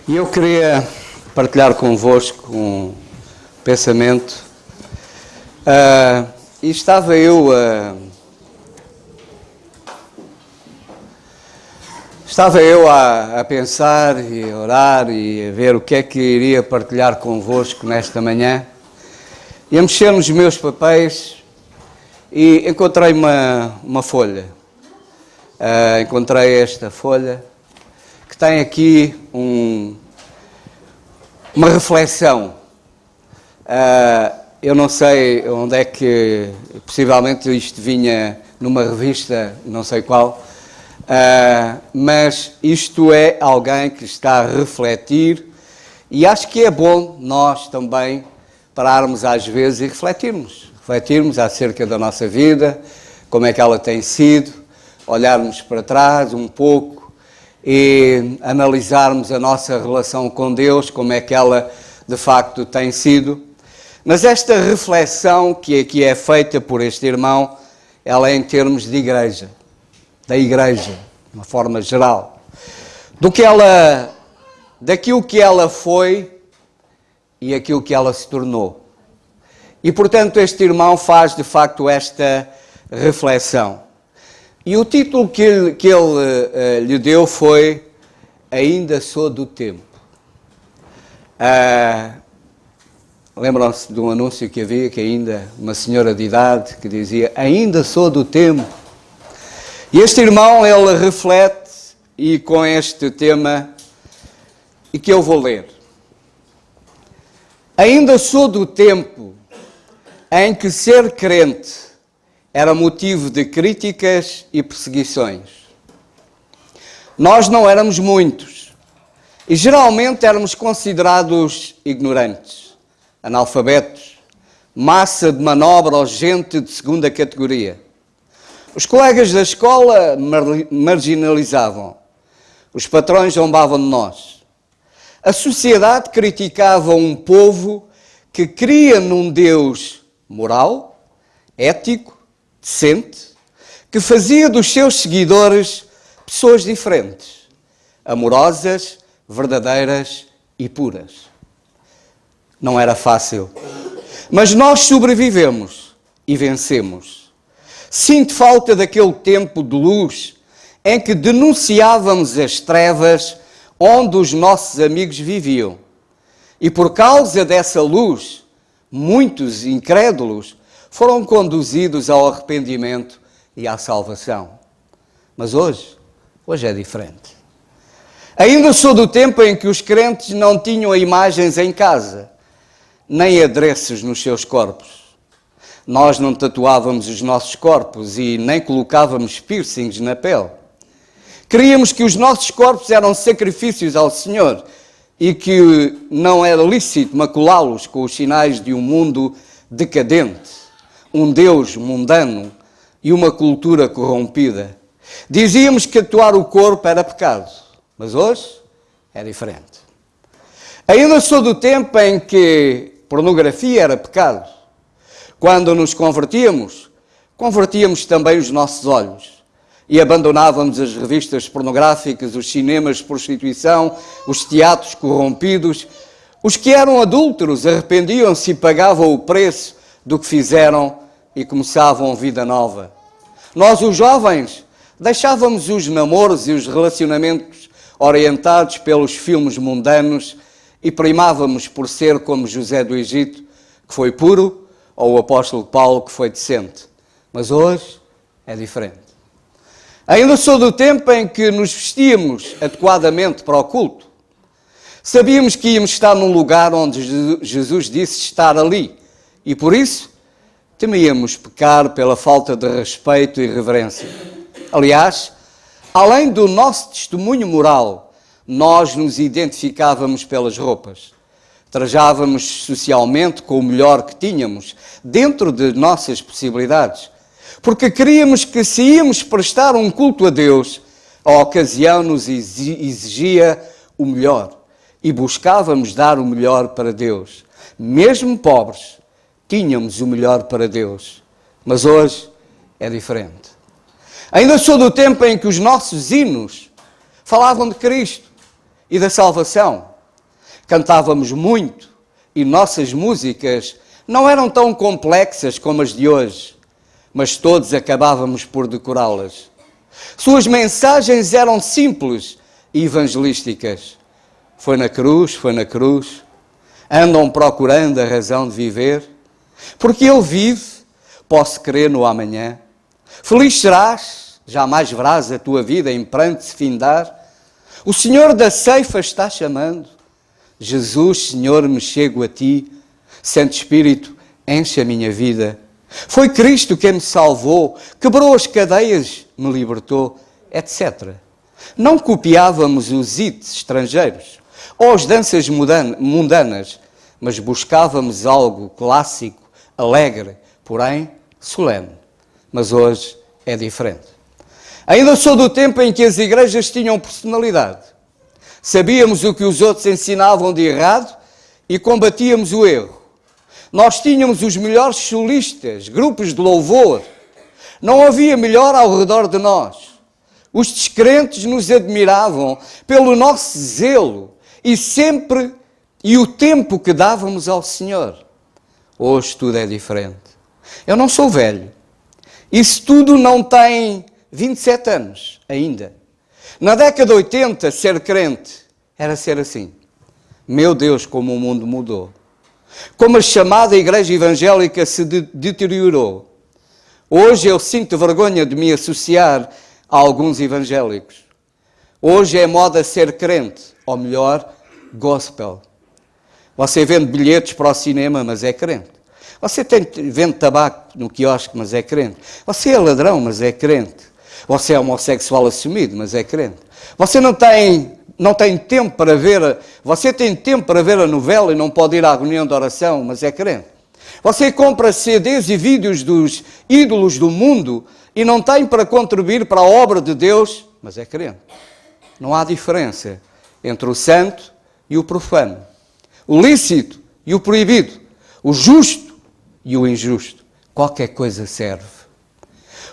E eu queria partilhar convosco um pensamento. E estava eu a pensar e a orar e a ver o que é que iria partilhar convosco nesta manhã. E a mexer nos meus papéis e encontrei uma folha. Encontrei esta folha que tem aqui uma reflexão. Eu não sei onde é que, possivelmente isto vinha numa revista, não sei qual, mas isto é alguém que está a refletir e acho que é bom nós também pararmos às vezes e refletirmos acerca da nossa vida, como é que ela tem sido, olharmos para trás um pouco e analisarmos a nossa relação com Deus, como é que ela de facto tem sido. Mas esta reflexão que aqui é feita por este irmão, ela é em termos de igreja, da igreja, de uma forma geral, daquilo que ela foi e aquilo que ela se tornou. E portanto este irmão faz de facto esta reflexão. E o título que ele lhe deu foi Ainda Sou do Tempo. Lembram-se de um anúncio que havia, que ainda uma senhora de idade que dizia Ainda sou do tempo. E este irmão, ele reflete e com este tema e que eu vou ler. Ainda sou do tempo em que ser crente era motivo de críticas e perseguições. Nós não éramos muitos e geralmente éramos considerados ignorantes, analfabetos, massa de manobra ou gente de segunda categoria. Os colegas da escola marginalizavam, os patrões zombavam de nós. A sociedade criticava um povo que cria num Deus moral, ético, decente, que fazia dos seus seguidores pessoas diferentes, amorosas, verdadeiras e puras. Não era fácil, mas nós sobrevivemos e vencemos. Sinto falta daquele tempo de luz em que denunciávamos as trevas onde os nossos amigos viviam. E por causa dessa luz, muitos incrédulos foram conduzidos ao arrependimento e à salvação. Mas hoje é diferente. Ainda sou do tempo em que os crentes não tinham imagens em casa, nem adereços nos seus corpos. Nós não tatuávamos os nossos corpos e nem colocávamos piercings na pele. Queríamos que os nossos corpos eram sacrifícios ao Senhor e que não era lícito maculá-los com os sinais de um mundo decadente, um Deus mundano e uma cultura corrompida. Dizíamos que tatuar o corpo era pecado, mas hoje é diferente. Ainda sou do tempo em que pornografia era pecado. Quando nos convertíamos também os nossos olhos e abandonávamos as revistas pornográficas, os cinemas de prostituição, os teatros corrompidos. Os que eram adúlteros arrependiam-se e pagavam o preço do que fizeram e começavam vida nova. Nós, os jovens, deixávamos os namoros e os relacionamentos orientados pelos filmes mundanos e primávamos por ser como José do Egito, que foi puro, ou o apóstolo Paulo, que foi decente. Mas hoje é diferente. Ainda sou do tempo em que nos vestíamos adequadamente para o culto. Sabíamos que íamos estar num lugar onde Jesus disse estar ali e, por isso, temíamos pecar pela falta de respeito e reverência. Aliás, além do nosso testemunho moral, nós nos identificávamos pelas roupas. Trajávamos socialmente com o melhor que tínhamos, dentro de nossas possibilidades. Porque queríamos que, se íamos prestar um culto a Deus, a ocasião nos exigia o melhor. E buscávamos dar o melhor para Deus. Mesmo pobres, tínhamos o melhor para Deus. Mas hoje é diferente. Ainda sou do tempo em que os nossos hinos falavam de Cristo e da salvação. Cantávamos muito e nossas músicas não eram tão complexas como as de hoje, mas todos acabávamos por decorá-las. Suas mensagens eram simples e evangelísticas. Foi na cruz, andam procurando a razão de viver. Porque Ele vive, posso crer no amanhã. Feliz serás, jamais verás a tua vida em pranto se findar. O Senhor da ceifa está chamando. Jesus, Senhor, me chego a Ti. Santo Espírito, enche a minha vida. Foi Cristo quem me salvou, quebrou as cadeias, me libertou, etc. Não copiávamos os hits estrangeiros ou as danças mundanas, mas buscávamos algo clássico, alegre, porém solene. Mas hoje é diferente. Ainda sou do tempo em que as igrejas tinham personalidade. Sabíamos o que os outros ensinavam de errado e combatíamos o erro. Nós tínhamos os melhores solistas, grupos de louvor. Não havia melhor ao redor de nós. Os descrentes nos admiravam pelo nosso zelo e o tempo que dávamos ao Senhor. Hoje tudo é diferente. Eu não sou velho. Isso tudo não tem 27 anos ainda. Na década de 80, ser crente era ser assim. Meu Deus, como o mundo mudou. Como a chamada igreja evangélica se deteriorou. Hoje eu sinto vergonha de me associar a alguns evangélicos. Hoje é moda ser crente, ou melhor, gospel. Você vende bilhetes para o cinema, mas é crente. Você vende tabaco no quiosque, mas é crente. Você é ladrão, mas é crente. Você é homossexual assumido, mas é crente. Você não tem tempo para ver, você tem tempo para ver a novela e não pode ir à reunião de oração, mas é crente. Você compra CDs e vídeos dos ídolos do mundo e não tem para contribuir para a obra de Deus, mas é crente. Não há diferença entre o santo e o profano, o lícito e o proibido, o justo e o injusto. Qualquer coisa serve.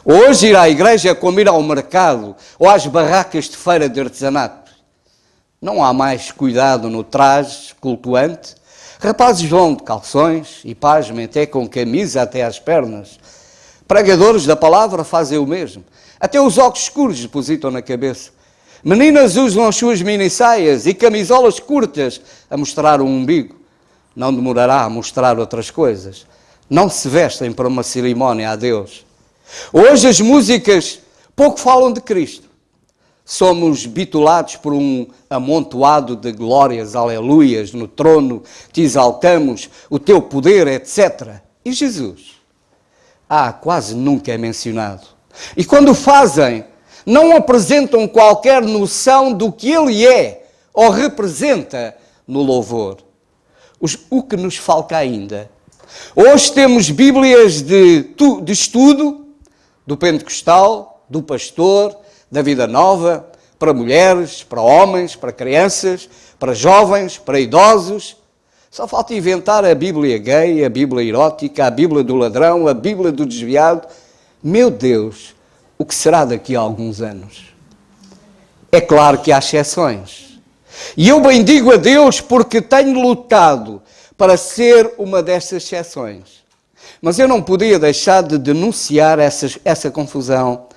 Hoje ir à igreja é como ir ao mercado ou às barracas de feira de artesanato. Não há mais cuidado no traje cultuante. Rapazes vão de calções e, pasmem, até com camisa até às pernas. Pregadores da palavra fazem o mesmo. Até os óculos escuros depositam na cabeça. Meninas usam as suas mini-saias e camisolas curtas a mostrar o umbigo. Não demorará a mostrar outras coisas. Não se vestem para uma cerimónia a Deus. Hoje as músicas pouco falam de Cristo. Somos bitulados por um amontoado de glórias, aleluias, no trono, te exaltamos, o teu poder, etc. E Jesus? Quase nunca é mencionado. E quando o fazem, não apresentam qualquer noção do que Ele é ou representa no louvor. O que nos falta ainda? Hoje temos Bíblias de estudo, do pentecostal, do pastor, da vida nova, para mulheres, para homens, para crianças, para jovens, para idosos. Só falta inventar a Bíblia gay, a Bíblia erótica, a Bíblia do ladrão, a Bíblia do desviado. Meu Deus, o que será daqui a alguns anos? É claro que há exceções. E eu bendigo a Deus porque tenho lutado para ser uma dessas exceções. Mas eu não podia deixar de denunciar essa confusão,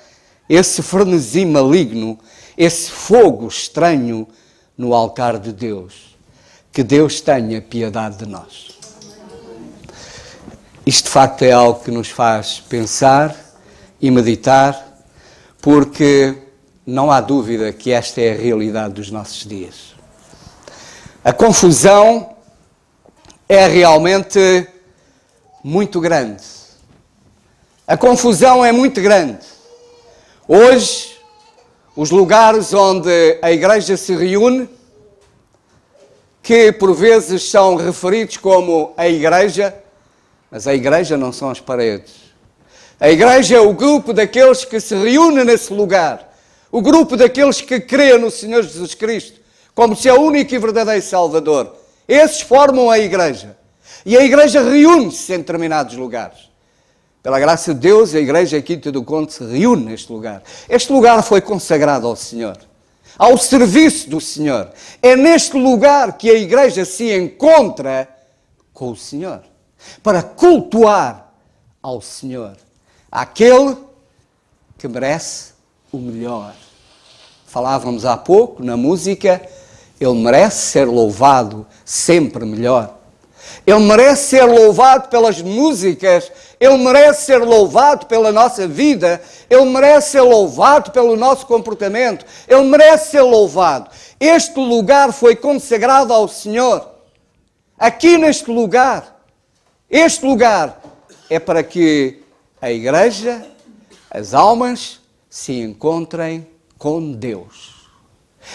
esse frenesi maligno, esse fogo estranho no altar de Deus. Que Deus tenha piedade de nós. Isto de facto é algo que nos faz pensar e meditar, porque não há dúvida que esta é a realidade dos nossos dias. A confusão é realmente muito grande. A confusão é muito grande. Hoje, os lugares onde a igreja se reúne, que por vezes são referidos como a igreja, mas a igreja não são as paredes. A igreja é o grupo daqueles que se reúne nesse lugar, o grupo daqueles que crê no Senhor Jesus Cristo como seu único e verdadeiro Salvador. Esses formam a igreja. E a igreja reúne-se em determinados lugares. Pela graça de Deus, a igreja Quinta do Conde se reúne neste lugar. Este lugar foi consagrado ao Senhor. ao serviço do Senhor. É neste lugar que a igreja se encontra com o Senhor, para cultuar ao Senhor, aquele que merece o melhor. Falávamos há pouco na música, ele merece ser louvado sempre melhor. Ele merece ser louvado pelas músicas, ele merece ser louvado pela nossa vida, ele merece ser louvado pelo nosso comportamento, ele merece ser louvado. Este lugar foi consagrado ao Senhor. Aqui neste lugar, este lugar é para que a igreja, as almas, se encontrem com Deus.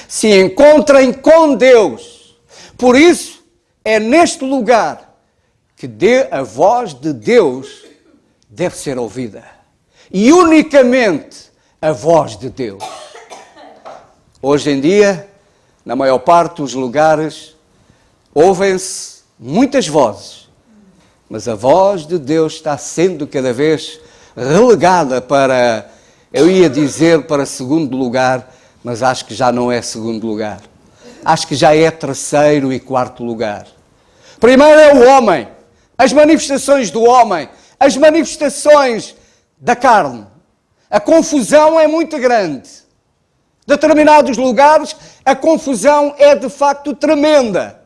Se encontrem com Deus. Por isso, é neste lugar que a voz de Deus deve ser ouvida. E unicamente a voz de Deus. Hoje em dia, na maior parte dos lugares, ouvem-se muitas vozes, mas a voz de Deus está sendo cada vez relegada para, eu ia dizer para segundo lugar, mas acho que já não é segundo lugar. Acho que já é terceiro e quarto lugar. Primeiro é o homem, as manifestações do homem, as manifestações da carne. A confusão é muito grande. Em determinados lugares, a confusão é de facto tremenda.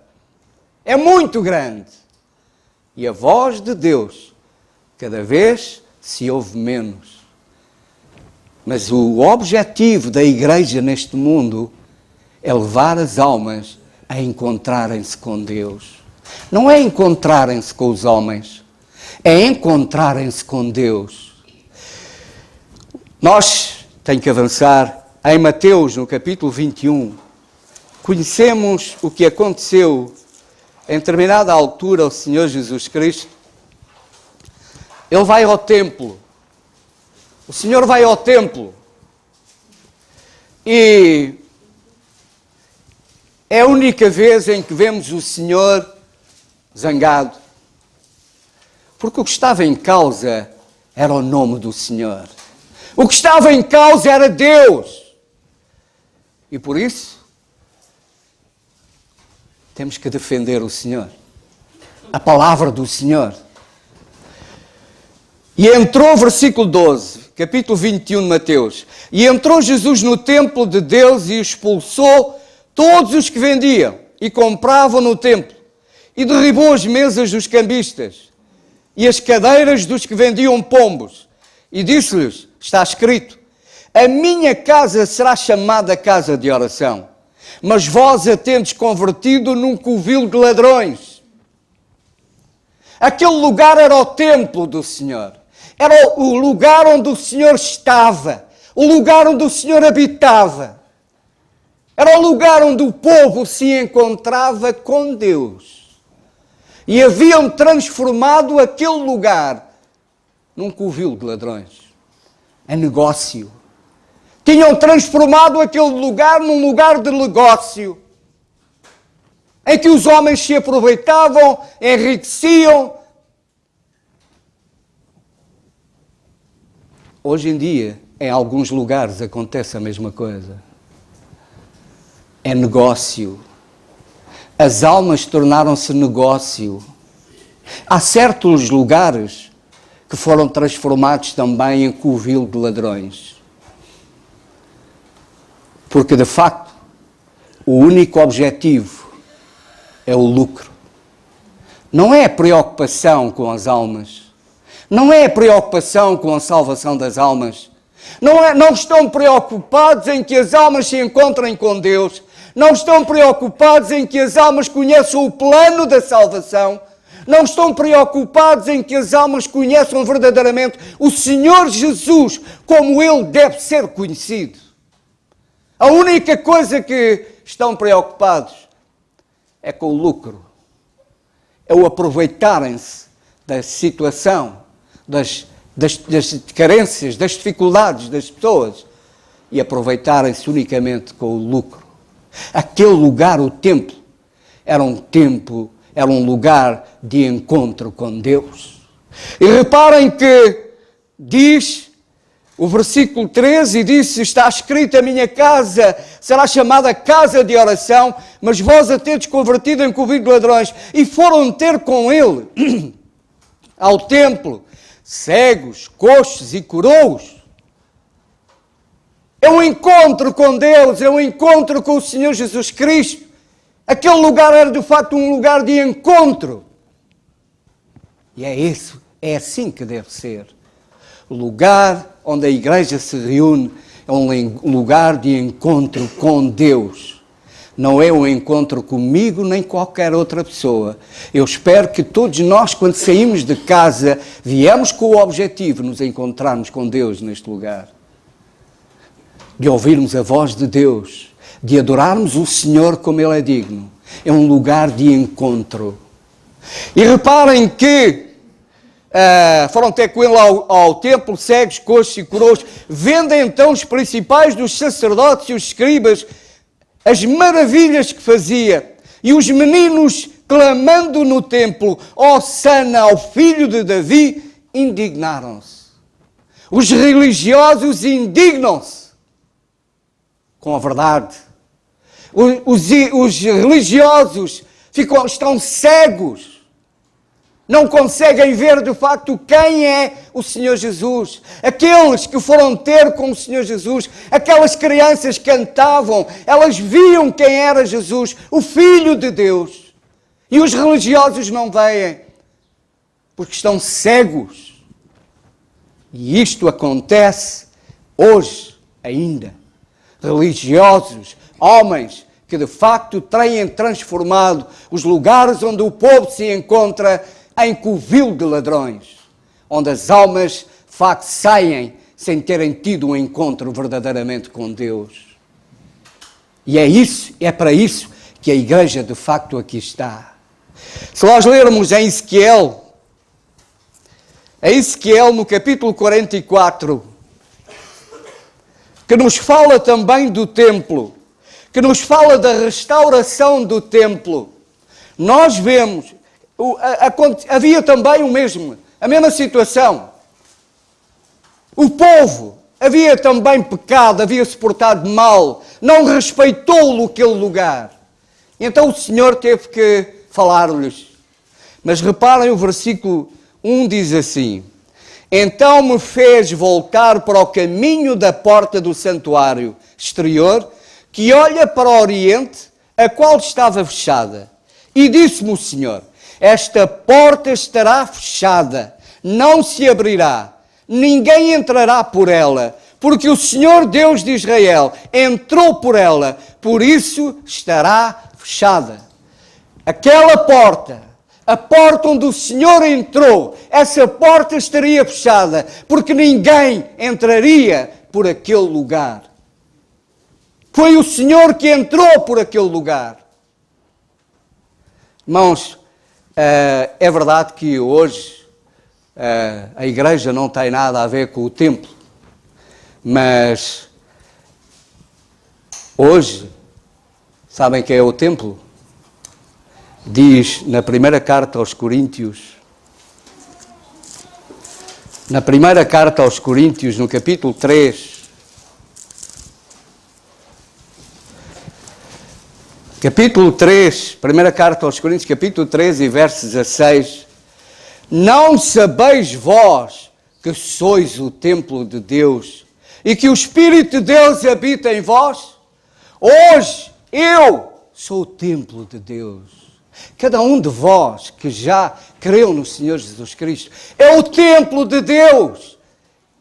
É muito grande. E a voz de Deus, cada vez se ouve menos. Mas o objetivo da igreja neste mundo é levar as almas a encontrarem-se com Deus. Não é encontrarem-se com os homens, é encontrarem-se com Deus. Nós temos que avançar em Mateus, no capítulo 21. Conhecemos o que aconteceu em determinada altura ao Senhor Jesus Cristo. Ele vai ao templo. O Senhor vai ao templo. E é a única vez em que vemos o Senhor zangado. Porque o que estava em causa era o nome do Senhor. O que estava em causa era Deus. E por isso, temos que defender o Senhor. A palavra do Senhor. E entrou, versículo 12, capítulo 21 de Mateus. E entrou Jesus no templo de Deus e expulsou todos os que vendiam e compravam no templo. E derribou as mesas dos cambistas e as cadeiras dos que vendiam pombos. E disse-lhes, está escrito, a minha casa será chamada casa de oração, mas vós a tendes convertido num covil de ladrões. Aquele lugar era o templo do Senhor. Era o lugar onde o Senhor estava. O lugar onde o Senhor habitava. Era o lugar onde o povo se encontrava com Deus. E haviam transformado aquele lugar num covil de ladrões. É negócio. Tinham transformado aquele lugar num lugar de negócio. Em que os homens se aproveitavam, enriqueciam. Hoje em dia, em alguns lugares, acontece a mesma coisa. É negócio. As almas tornaram-se negócio. Há certos lugares que foram transformados também em covil de ladrões. Porque, de facto, o único objetivo é o lucro. Não é a preocupação com as almas. Não é a preocupação com a salvação das almas. Não estão preocupados em que as almas se encontrem com Deus. Não estão preocupados em que as almas conheçam o plano da salvação. Não estão preocupados em que as almas conheçam verdadeiramente o Senhor Jesus como Ele deve ser conhecido. A única coisa que estão preocupados é com o lucro. É o aproveitarem-se da situação, das carências, das dificuldades das pessoas e aproveitarem-se unicamente com o lucro. Aquele lugar, o templo, era um lugar de encontro com Deus. E reparem que diz o versículo 13 disse: está escrito, a minha casa será chamada casa de oração, mas vós a tendes convertido em covil de ladrões. E foram ter com ele ao templo cegos, coxos e curou-os. É um encontro com Deus, é um encontro com o Senhor Jesus Cristo. Aquele lugar era de facto um lugar de encontro. E é assim que deve ser. O lugar onde a igreja se reúne é um lugar de encontro com Deus. Não é um encontro comigo nem qualquer outra pessoa. Eu espero que todos nós, quando saímos de casa, viemos com o objetivo de nos encontrarmos com Deus neste lugar. De ouvirmos a voz de Deus, de adorarmos o Senhor como Ele é digno. É um lugar de encontro. E reparem que foram ter com ele ao templo, cegos, coxos e curou-os. Vendo então os principais dos sacerdotes e os escribas as maravilhas que fazia. E os meninos, clamando no templo, Hosana ao filho de Davi, indignaram-se. Os religiosos indignam-se com a verdade. Os religiosos estão cegos. Não conseguem ver de facto quem é o Senhor Jesus. Aqueles que foram ter com o Senhor Jesus, aquelas crianças cantavam, elas viam quem era Jesus, o Filho de Deus. E os religiosos não veem, porque estão cegos. E isto acontece hoje ainda. Religiosos, homens que de facto têm transformado os lugares onde o povo se encontra em covil de ladrões, onde as almas de facto saem sem terem tido um encontro verdadeiramente com Deus. E é para isso que a igreja de facto aqui está. Se nós lermos em Ezequiel no capítulo 44, que nos fala também do templo, que nos fala da restauração do templo, nós vemos, havia também a mesma situação. O povo havia também pecado, havia-se portado mal, não respeitou aquele lugar. Então o Senhor teve que falar-lhes. Mas reparem, o versículo 1 diz assim: então me fez voltar para o caminho da porta do santuário exterior, que olha para o oriente, a qual estava fechada. E disse-me o Senhor: esta porta estará fechada, não se abrirá, ninguém entrará por ela, porque o Senhor Deus de Israel entrou por ela, por isso estará fechada. Aquela porta, a porta onde o Senhor entrou, essa porta estaria fechada, porque ninguém entraria por aquele lugar. Foi o Senhor que entrou por aquele lugar. Irmãos, é verdade que hoje a igreja não tem nada a ver com o templo, mas hoje, sabem que é o templo? Diz na primeira carta aos Coríntios, no capítulo 3, capítulo 3, primeira carta aos Coríntios, capítulo 3 e verso 16, não sabeis vós que sois o templo de Deus e que o Espírito de Deus habita em vós? Hoje eu sou o templo de Deus. Cada um de vós que já creu no Senhor Jesus Cristo é o templo de Deus.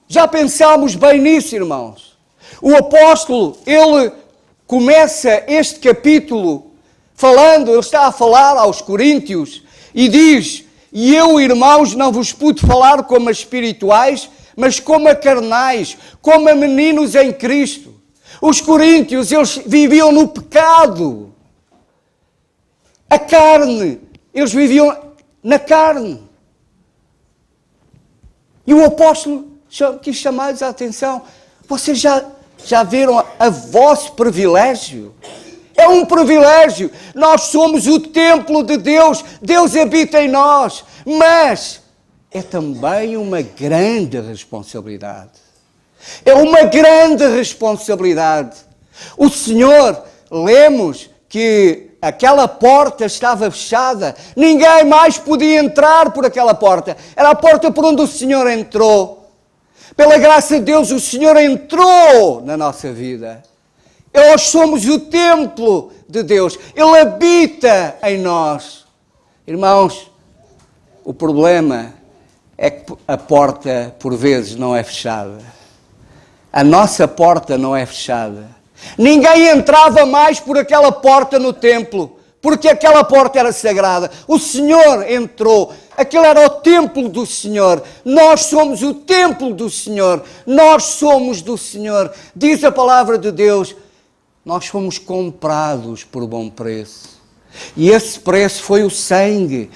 Já pensámos bem nisso, irmãos? O apóstolo, ele começa este capítulo ele está a falar aos Coríntios e diz: e eu, irmãos, não vos pude falar como a espirituais, mas como a carnais, como a meninos em Cristo. Os coríntios, eles viviam no pecado. A carne, eles viviam na carne. E o apóstolo quis chamar-lhes a atenção. Vocês já viram a vosso privilégio? É um privilégio. Nós somos o templo de Deus. Deus habita em nós. Mas é também uma grande responsabilidade. É uma grande responsabilidade. O Senhor, lemos que aquela porta estava fechada. Ninguém mais podia entrar por aquela porta. Era a porta por onde o Senhor entrou. Pela graça de Deus, o Senhor entrou na nossa vida. Nós somos o templo de Deus. Ele habita em nós. Irmãos, o problema é que a porta, por vezes, não é fechada. A nossa porta não é fechada. Ninguém entrava mais por aquela porta no templo, porque aquela porta era sagrada. O Senhor entrou. Aquele era o templo do Senhor. Nós somos o templo do Senhor. Nós somos do Senhor. Diz a palavra de Deus, nós fomos comprados por bom preço. E esse preço foi o sangue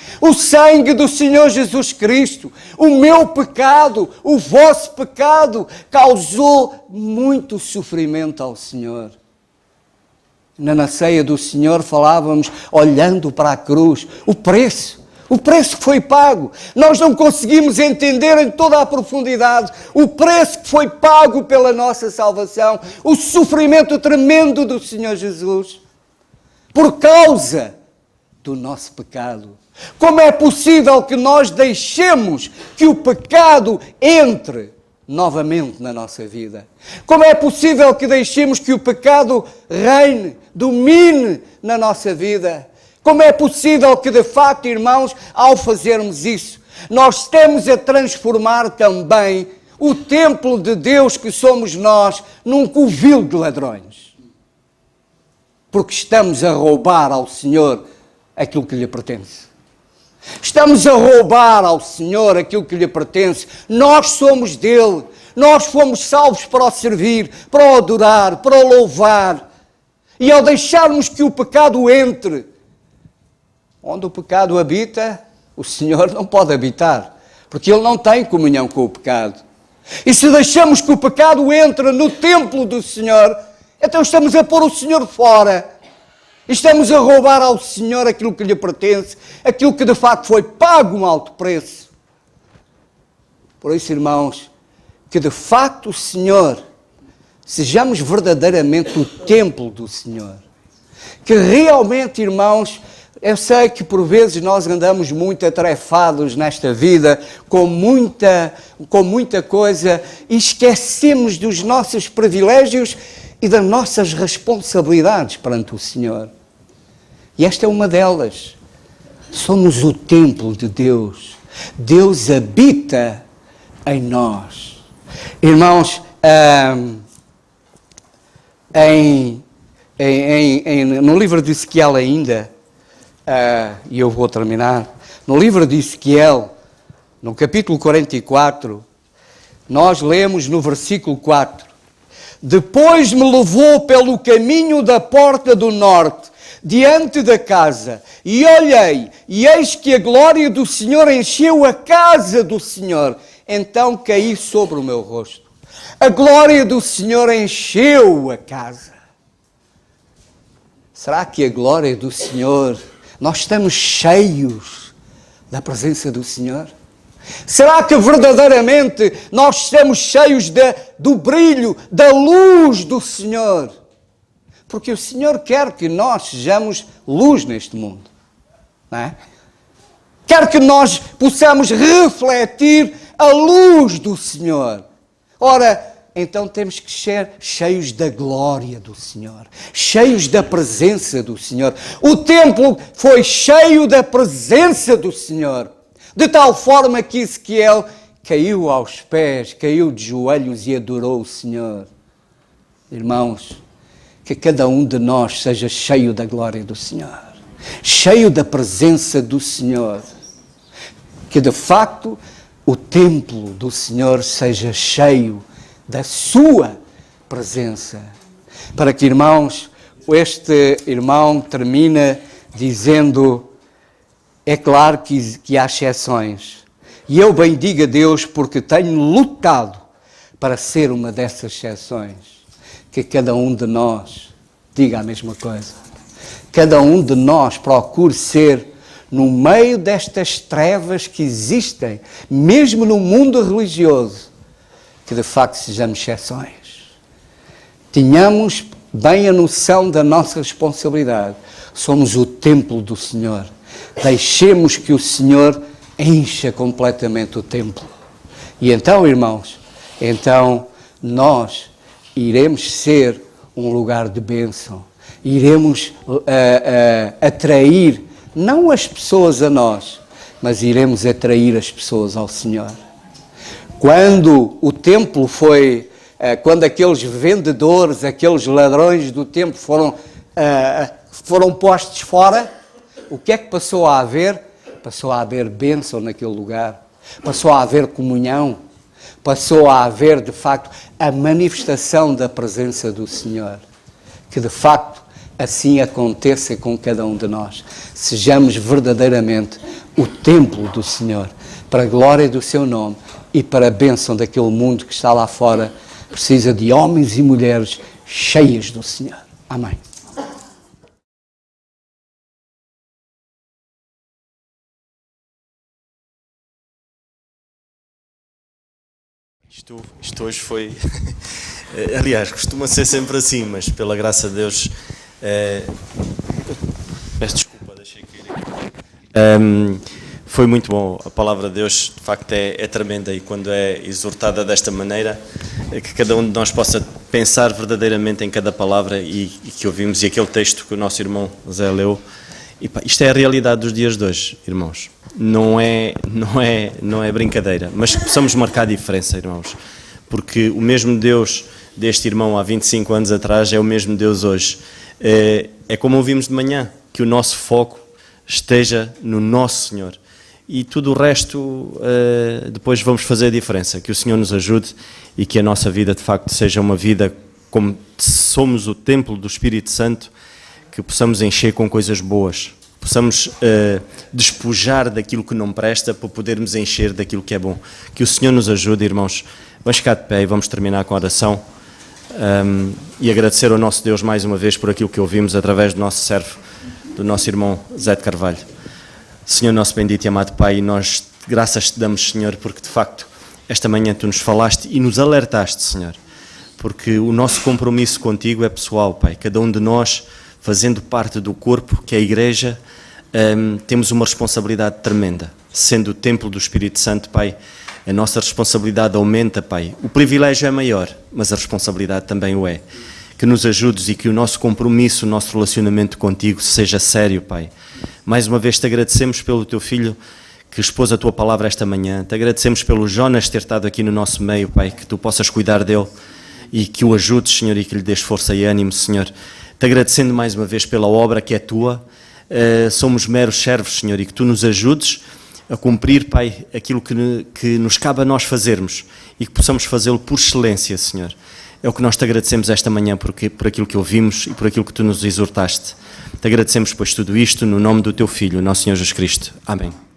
do Senhor Jesus Cristo. O meu pecado, o vosso pecado, causou muito sofrimento ao Senhor. Na ceia do Senhor falávamos, olhando para a cruz, o preço que foi pago. Nós não conseguimos entender em toda a profundidade o preço que foi pago pela nossa salvação, o sofrimento tremendo do Senhor Jesus. Por causa do nosso pecado. Como é possível que nós deixemos que o pecado entre novamente na nossa vida? Como é possível que deixemos que o pecado reine, domine na nossa vida? Como é possível que, de facto, irmãos, ao fazermos isso, nós estamos a transformar também o templo de Deus que somos nós num covil de ladrões? Porque estamos a roubar ao Senhor aquilo que lhe pertence. Estamos a roubar ao Senhor aquilo que lhe pertence. Nós somos dele. Nós fomos salvos para o servir, para o adorar, para o louvar. E ao deixarmos que o pecado entre, onde o pecado habita, o Senhor não pode habitar, porque ele não tem comunhão com o pecado. E se deixamos que o pecado entre no templo do Senhor, então estamos a pôr o Senhor fora. Estamos a roubar ao Senhor aquilo que lhe pertence, aquilo que de facto foi pago um alto preço. Por isso, irmãos, que de facto o Senhor, sejamos verdadeiramente o templo do Senhor. Que realmente, irmãos, eu sei que por vezes nós andamos muito atarefados nesta vida, com muita coisa, e esquecemos dos nossos privilégios e das nossas responsabilidades perante o Senhor. E esta é uma delas. Somos o templo de Deus. Deus habita em nós. Irmãos, no livro de Ezequiel ainda, e eu vou terminar, no livro de Ezequiel, no capítulo 44, nós lemos no versículo 4, depois me levou pelo caminho da porta do norte, diante da casa, e olhei, e eis que a glória do Senhor encheu a casa do Senhor. Então caí sobre o meu rosto. A glória do Senhor encheu a casa. Será que a glória do Senhor, nós estamos cheios da presença do Senhor? Será que verdadeiramente nós estamos cheios do brilho, da luz do Senhor? Porque o Senhor quer que nós sejamos luz neste mundo, não é? Quer que nós possamos refletir a luz do Senhor. Ora, então temos que ser cheios da glória do Senhor, cheios da presença do Senhor. O templo foi cheio da presença do Senhor, de tal forma que Ezequiel caiu aos pés, caiu de joelhos e adorou o Senhor. Irmãos, que cada um de nós seja cheio da glória do Senhor, cheio da presença do Senhor. Que de facto o templo do Senhor seja cheio da sua presença. Para que, irmãos, este irmão termina dizendo, é claro que há exceções. E eu bendigo a Deus porque tenho lutado para ser uma dessas exceções. Que cada um de nós diga a mesma coisa. Cada um de nós procure ser, no meio destas trevas que existem, mesmo no mundo religioso, que de facto sejamos exceções. Tenhamos bem a noção da nossa responsabilidade. Somos o templo do Senhor. Deixemos que o Senhor encha completamente o templo. E então, irmãos, nós iremos ser um lugar de bênção. Iremos atrair, não as pessoas a nós, mas iremos atrair as pessoas ao Senhor. Quando o templo foi, quando aqueles vendedores, aqueles ladrões do templo foram postos fora, o que é que passou a haver? Passou a haver bênção naquele lugar, passou a haver comunhão, passou a haver, de facto, a manifestação da presença do Senhor. Que, de facto, assim aconteça com cada um de nós. Sejamos verdadeiramente o templo do Senhor, para a glória do seu nome e para a bênção daquele mundo que está lá fora, precisa de homens e mulheres cheios do Senhor. Amém. Isto hoje foi... Aliás, costuma ser sempre assim, mas pela graça de Deus... Peço desculpa, deixei cair. Foi muito bom. A palavra de Deus, de facto, é tremenda, e quando é exortada desta maneira, que cada um de nós possa pensar verdadeiramente em cada palavra e que ouvimos, e aquele texto que o nosso irmão Zé leu. E, pá, isto é a realidade dos dias de hoje, irmãos. Não é brincadeira, mas que possamos marcar a diferença, irmãos, porque o mesmo Deus deste irmão há 25 anos atrás é o mesmo Deus hoje. É como ouvimos de manhã, que o nosso foco esteja no nosso Senhor, e tudo o resto depois vamos fazer a diferença. Que o Senhor nos ajude e que a nossa vida de facto seja uma vida como somos o templo do Espírito Santo, que possamos encher com coisas boas, possamos despojar daquilo que não presta para podermos encher daquilo que é bom. Que o Senhor nos ajude, irmãos. Vamos ficar de pé e vamos terminar com a oração e agradecer ao nosso Deus mais uma vez por aquilo que ouvimos através do nosso servo, do nosso irmão Zé de Carvalho. Senhor nosso bendito e amado Pai, nós graças te damos, Senhor, porque de facto esta manhã tu nos falaste e nos alertaste, Senhor, porque o nosso compromisso contigo é pessoal, Pai. Cada um de nós, fazendo parte do corpo, que é a Igreja, temos uma responsabilidade tremenda. Sendo o templo do Espírito Santo, Pai, a nossa responsabilidade aumenta, Pai. O privilégio é maior, mas a responsabilidade também o é. Que nos ajudes e que o nosso compromisso, o nosso relacionamento contigo seja sério, Pai. Mais uma vez te agradecemos pelo teu filho que expôs a tua palavra esta manhã. Te agradecemos pelo Jonas ter estado aqui no nosso meio, Pai, que tu possas cuidar dele e que o ajudes, Senhor, e que lhe des força e ânimo, Senhor. Te agradecendo mais uma vez pela obra que é tua. Somos meros servos, Senhor, e que tu nos ajudes a cumprir, Pai, aquilo que nos cabe a nós fazermos e que possamos fazê-lo por excelência, Senhor. É o que nós te agradecemos esta manhã por aquilo que ouvimos e por aquilo que tu nos exortaste. Te agradecemos, pois, tudo isto no nome do teu Filho, nosso Senhor Jesus Cristo. Amém.